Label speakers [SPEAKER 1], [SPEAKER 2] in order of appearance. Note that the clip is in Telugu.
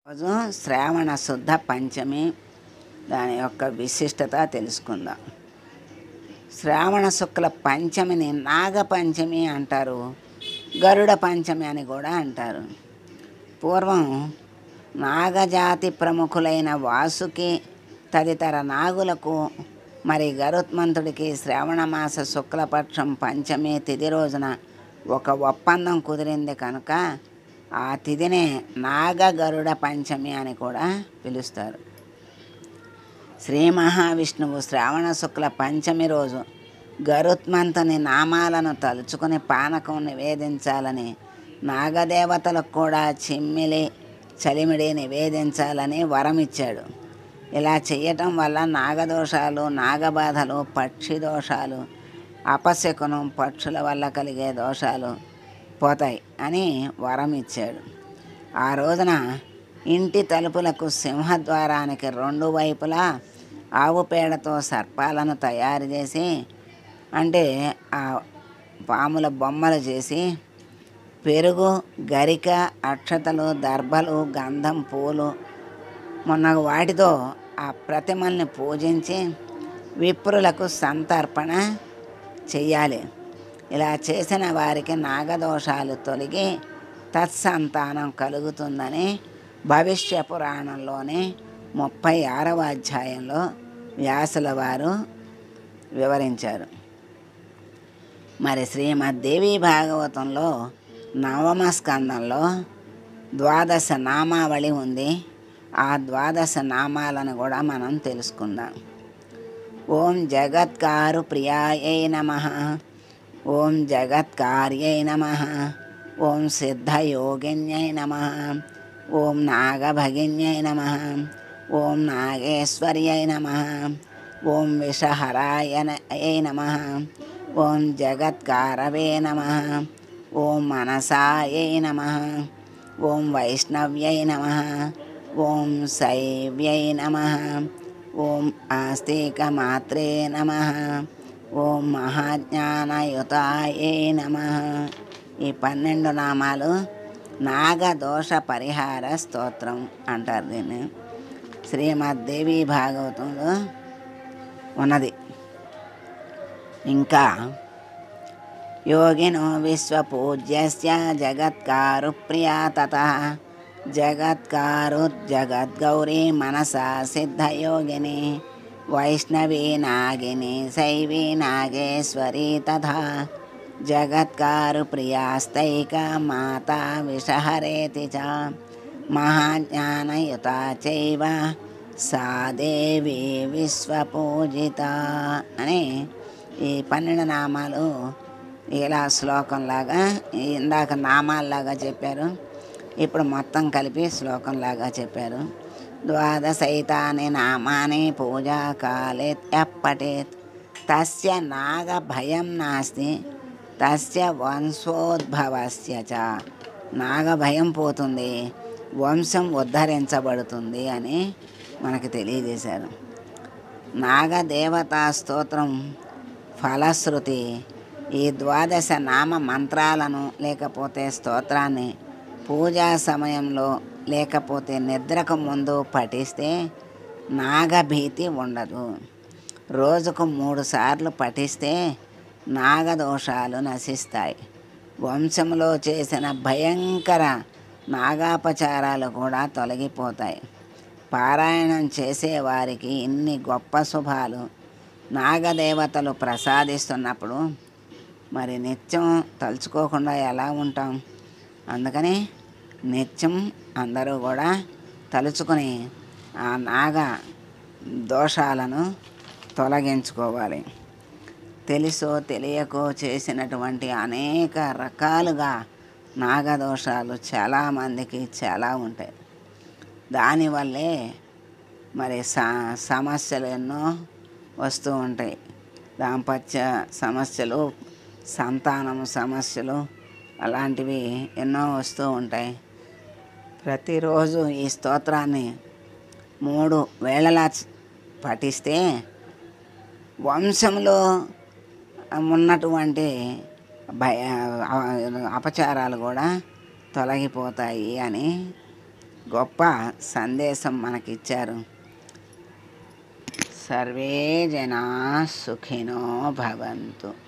[SPEAKER 1] రోజు శ్రావణ శుద్ధ పంచమి దాని యొక్క విశిష్టత తెలుసుకుందాం. శ్రావణ శుక్ల పంచమిని నాగ పంచమి అంటారు, గరుడ పంచమి అని కూడా అంటారు. పూర్వం నాగజాతి ప్రముఖులైన వాసుకి తదితర నాగులకు మరి గరుత్మంతుడికి శ్రావణమాస శుక్లపక్షం పంచమి తిథి రోజున ఒక ఒప్పందం కుదిరింది కనుక ఆ తిథినే నాగ గరుడ పంచమి అని కూడా పిలుస్తారు. శ్రీ మహావిష్ణువు శ్రావణ శుక్ల పంచమి రోజు గరుత్మంతుని నామాలను తలుచుకుని పానకం నివేదించాలని, నాగదేవతలకు కూడా చిమ్మిలి చలిమిడి నివేదించాలని వరమిచ్చాడు. ఇలా చేయటం వల్ల నాగదోషాలు, నాగబాధలు, పక్షి దోషాలు, అపశకునం, పక్షుల వల్ల కలిగే దోషాలు పోతాయి అని వరం ఇచ్చాడు. ఆ రోజున ఇంటి తలుపులకు సింహద్వారానికి రెండు వైపులా ఆవు పేడతో సర్పాలను తయారు చేసి, అంటే ఆ పాముల బొమ్మలు చేసి, పెరుగు, గరిక, అక్షతలు, దర్భలు, గంధం, పూలు మొన్న వాటితో ఆ ప్రతిమల్ని పూజించి విప్రులకు సంతర్పణ చెయ్యాలి. ఇలా చేసిన వారికి నాగదోషాలు తొలగి తత్సంతానం కలుగుతుందని భవిష్య పురాణంలోని 36వ అధ్యాయంలో వ్యాసుల వారు వివరించారు. మరి శ్రీమద్దేవి భాగవతంలో 9వ స్కందంలో 12 నామావళి ఉంది. ఆ 12 నామాలను కూడా మనం తెలుసుకుందాం. ఓం జగత్కారు ప్రియాయై నమః, ఓం జగత్కార్యై నమః, ఓం సిద్ధయోగిన్యై నమః, ఓం నాగభగిన్యై నమః, ఓం నాగేశ్వర్యై నమః, ఓం విషహరాయై నమః, ఓం జగత్కారవే నమః, ఓం మనసాయై నమః, ఓం వైష్ణవ్యై నమః, ఓం శైవ్యై నమః, ఓం ఆస్తికమాత్రే నమః, ఓం మహాజ్ఞానయుతాయే నమః. ఈ 12 నామాలు నాగదోష పరిహార స్తోత్రం అంటారు. దీన్ని శ్రీమద్దేవి భాగవతంలో ఉన్నది. ఇంకా యోగినో విశ్వపూజ్యస్య జగత్కారు ప్రియా తతః జగత్కారుర్జగద్గౌరీ మనసా సిద్ధయోగిని వైష్ణవీ నాగిని శైవీ నాగేశ్వరీ తథా జగత్కారు ప్రియాస్తైక మాతా విషహరేతి చ మహాజ్ఞానయుత చైవ సా దేవి విశ్వపూజిత అని ఈ 12 నామాలు ఇలా శ్లోకంలాగా, ఇందాక నామాల్లాగా చెప్పారు, ఇప్పుడు మొత్తం కలిపి శ్లోకంలాగా చెప్పారు. 12 నామాని పూజాకాలే పఠేత్ తస్య నాగభయం నాస్తి తస్య వంశోద్భవస్య చ. నాగభయం పోతుంది, వంశం ఉద్ధరించబడుతుంది అని మనకి తెలియజేశారు. నాగదేవతా స్తోత్రం ఫలశ్రుతి ఈ 12 నామ మంత్రాలను లేకపోతే స్తోత్రాన్ని పూజా సమయంలో లేకపోతే నిద్రకు ముందు పఠిస్తే నాగభీతి ఉండదు. రోజుకు 3 సార్లు పఠిస్తే నాగదోషాలు నశిస్తాయి. వంశంలో చేసిన భయంకర నాగాపచారాలు కూడా తొలగిపోతాయి. పారాయణం చేసేవారికి ఇన్ని గొప్ప శుభాలు నాగదేవతలు ప్రసాదిస్తున్నప్పుడు మరి నిత్యం తలుచుకోకుండా ఎలా ఉంటాం? అందుకని నిత్యం అందరూ కూడా తలుచుకొని ఆ నాగ దోషాలను తొలగించుకోవాలి. తెలుసో తెలియకో చేసినటువంటి అనేక రకాలుగా నాగదోషాలు చాలామందికి చాలా ఉంటాయి. దానివల్లే మరి సమస్యలు ఎన్నో వస్తూ ఉంటాయి. దాంపత్య సమస్యలు, సంతానం సమస్యలు, అలాంటివి ఎన్నో వస్తూ ఉంటాయి. ప్రతిరోజు ఈ స్తోత్రాన్ని 3 వేళలా పఠిస్తే వంశంలో ఉన్నటువంటి అపచారాలు కూడా తొలగిపోతాయి అని గొప్ప సందేశం మనకిచ్చారు. సర్వే జనా సుఖినో భవంతు.